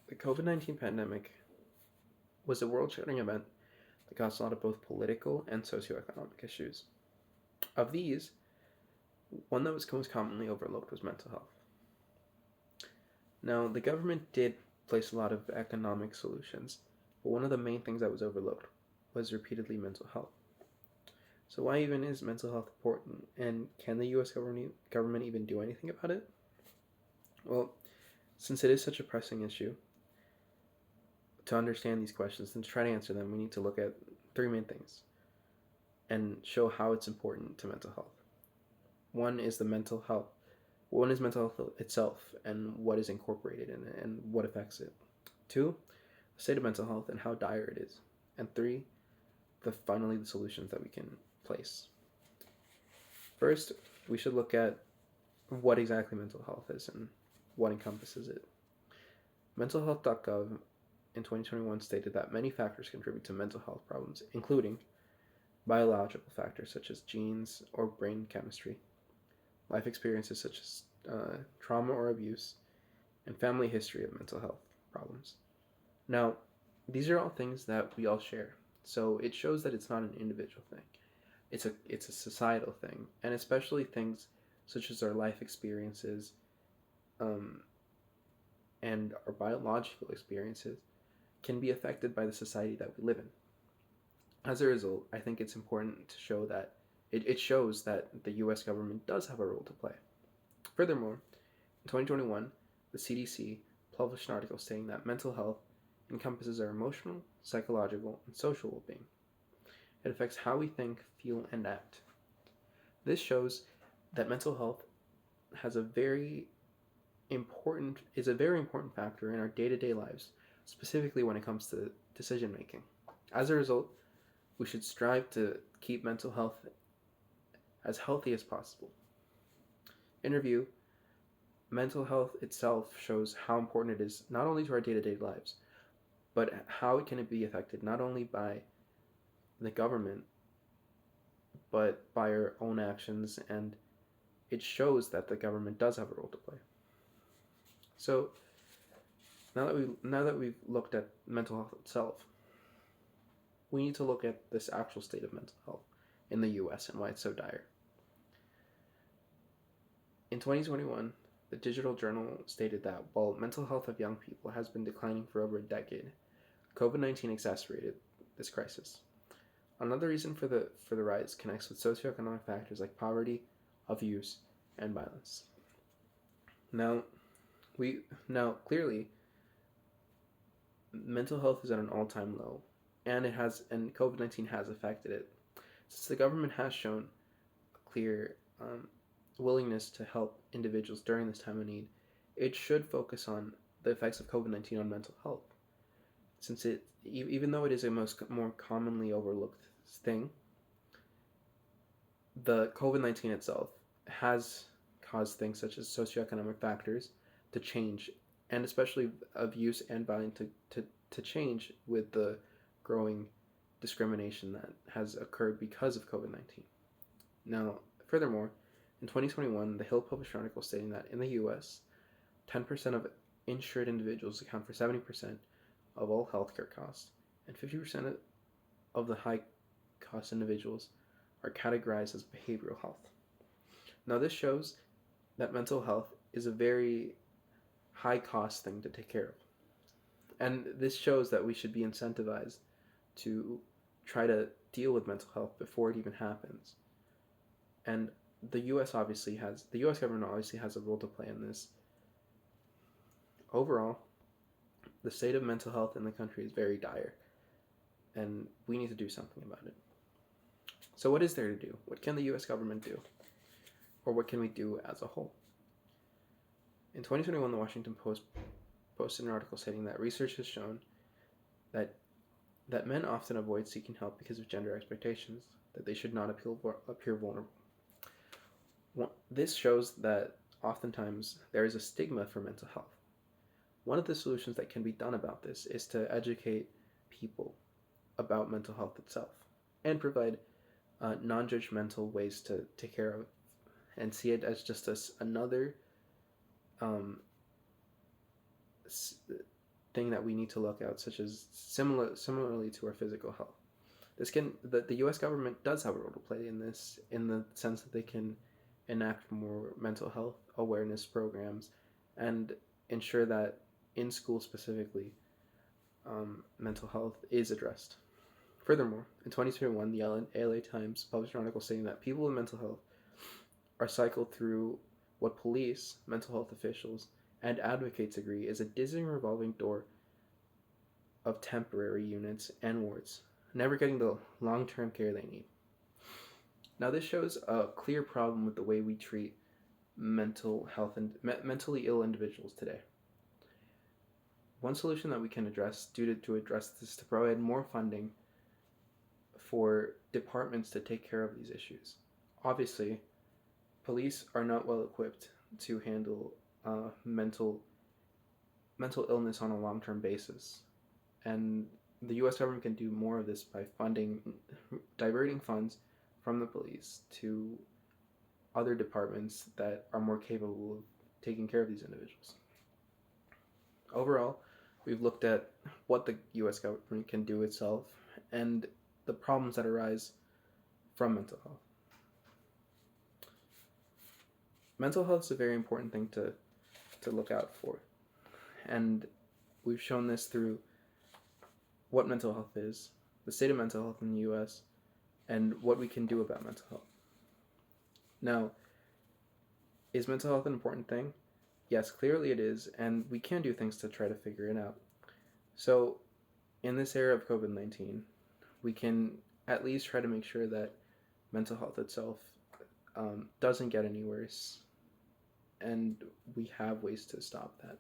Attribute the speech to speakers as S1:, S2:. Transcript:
S1: The COVID-19 pandemic was a world-shattering event that caused a lot of both political and socioeconomic issues. Of these, one that was most commonly overlooked was mental health. Now, the government did place a lot of economic solutions, but one of the main things that was overlooked was repeatedly mental health. So, why even is mental health important, and can the US government even do anything about it? Well, since it is such a pressing issue, to understand these questions and to try to answer them, we need to look at three main things and show how it's important to mental health. One is the mental health. One is mental health itself and what is incorporated in it and what affects it. Two, the state of mental health and how dire it is. And three, finally the solutions that we can place. First, we should look at what exactly mental health is and what encompasses it. Mentalhealth.gov in 2021 stated that many factors contribute to mental health problems, including biological factors such as genes or brain chemistry, life experiences such as trauma or abuse, and family history of mental health problems. Now, these are all things that we all share, so it shows that it's not an individual thing. It's a societal thing, and especially things such as our life experiences, and our biological experiences can be affected by the society that we live in. As a result, I think it's important to show that it shows that the US government does have a role to play. Furthermore, in 2021, the CDC published an article stating that mental health encompasses our emotional, psychological, and social well-being. It affects how we think, feel, and act. This shows that mental health is a very important factor in our day-to-day lives, specifically when it comes to decision making. As a result, we should strive to keep mental health as healthy as possible. In review, mental health itself shows how important it is not only to our day-to-day lives, but how it can be affected not only by the government, but by our own actions, and it shows that the government does have a role to play. So now that we've looked at mental health itself, we need to look at this actual state of mental health in the US and why it's so dire. In 2021, the Digital Journal stated that while mental health of young people has been declining for over a decade, COVID-19 exacerbated this crisis. Another reason for the rise connects with socioeconomic factors like poverty, abuse, and violence. Now clearly, mental health is at an all-time low, and COVID-19 has affected it. Since the government has shown a clear willingness to help individuals during this time of need, it should focus on the effects of COVID-19 on mental health. Since even though it is a more commonly overlooked thing, the COVID-19 itself has caused things such as socioeconomic factors to change, and especially abuse and violence to change with the growing discrimination that has occurred because of COVID-19. Now, furthermore, in 2021, The Hill published an article stating that in the US, 10% of insured individuals account for 70% of all healthcare costs, and 50% of the high-cost individuals are categorized as behavioral health. Now, this shows that mental health is a very high-cost thing to take care of. And this shows that we should be incentivized to try to deal with mental health before it even happens. And the US government obviously has a role to play in this. Overall, the state of mental health in the country is very dire, and we need to do something about it. So what is there to do? What can the US government do? Or what can we do as a whole? In 2021, the Washington Post posted an article stating that research has shown that men often avoid seeking help because of gender expectations, that they should not appear vulnerable. This shows that oftentimes there is a stigma for mental health. One of the solutions that can be done about this is to educate people about mental health itself and provide non-judgmental ways to take care of and see it as just another thing that we need to look at, such as similarly to our physical health. The U.S. government does have a role to play in this, in the sense that they can enact more mental health awareness programs and ensure that in school specifically, mental health is addressed. Furthermore, in 2021, the LA Times published an article saying that people with mental health are cycled through what police, mental health officials, and advocates agree is a dizzying revolving door of temporary units and wards, never getting the long term care they need. Now, this shows a clear problem with the way we treat mental health and mentally ill individuals today. One solution that we can address to address this is to provide more funding for departments to take care of these issues. Obviously, police are not well equipped to handle mental illness on a long-term basis, and the U.S. government can do more of this by diverting funds from the police to other departments that are more capable of taking care of these individuals. Overall, we've looked at what the U.S. government can do itself and the problems that arise from mental health. Mental health is a very important thing to look out for, and we've shown this through what mental health is, the state of mental health in the U.S., and what we can do about mental health. Now, is mental health an important thing? Yes, clearly it is, and we can do things to try to figure it out. So, in this era of COVID-19, we can at least try to make sure that mental health itself doesn't get any worse, and we have ways to stop that.